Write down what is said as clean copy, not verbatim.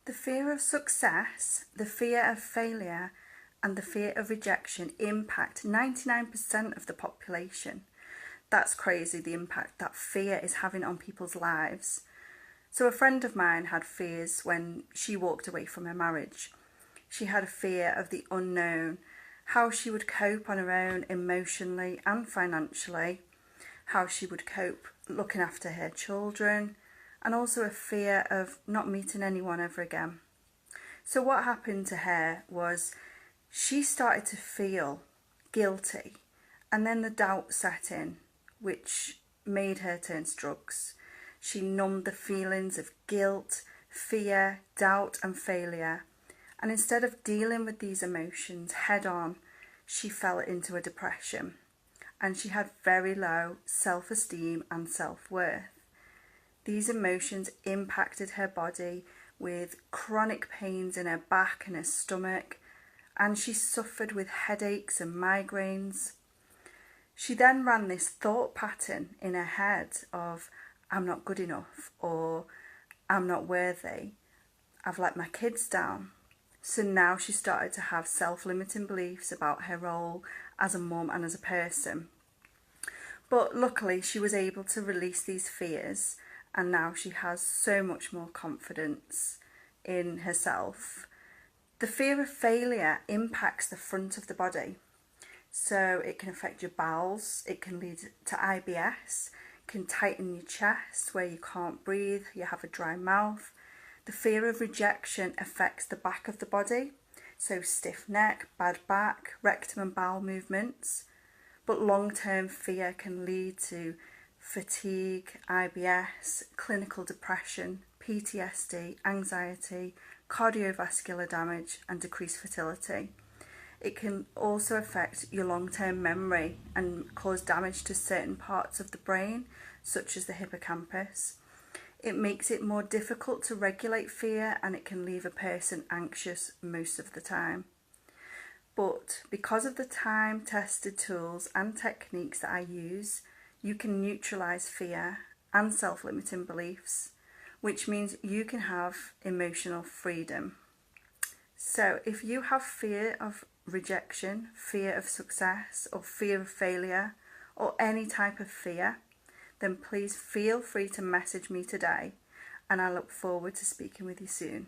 The fear of success, the fear of failure, and the fear of rejection impact 99% of the population. That's crazy, the impact that fear is having on people's lives. So a friend of mine had fears when she walked away from her marriage. She had a fear of the unknown, how she would cope on her own emotionally and financially, how she would cope looking after her children, and also a fear of not meeting anyone ever again. So what happened to her was she started to feel guilty, and then the doubt set in, which made her turn to drugs. She numbed the feelings of guilt, fear, doubt and failure, and instead of dealing with these emotions head on, she fell into a depression, and she had very low self-esteem and self-worth. These emotions impacted her body with chronic pains in her back and her stomach, and she suffered with headaches and migraines. She then ran this thought pattern in her head of, I'm not good enough, or I'm not worthy, I've let my kids down. So now she started to have self-limiting beliefs about her role as a mum and as a person. But luckily she was able to release these fears, and now she has so much more confidence in herself. The fear of failure impacts the front of the body. So it can affect your bowels, it can lead to IBS, can tighten your chest where you can't breathe, you have a dry mouth. The fear of rejection affects the back of the body, so stiff neck, bad back, rectum and bowel movements. But long-term fear can lead to fatigue, IBS, clinical depression, PTSD, anxiety, cardiovascular damage and decreased fertility. It can also affect your long-term memory and cause damage to certain parts of the brain, such as the hippocampus. It makes it more difficult to regulate fear, and it can leave a person anxious most of the time. But because of the time-tested tools and techniques that I use, you can neutralise fear and self-limiting beliefs, which means you can have emotional freedom. So if you have fear of rejection, fear of success, or fear of failure, or any type of fear, then please feel free to message me today, and I look forward to speaking with you soon.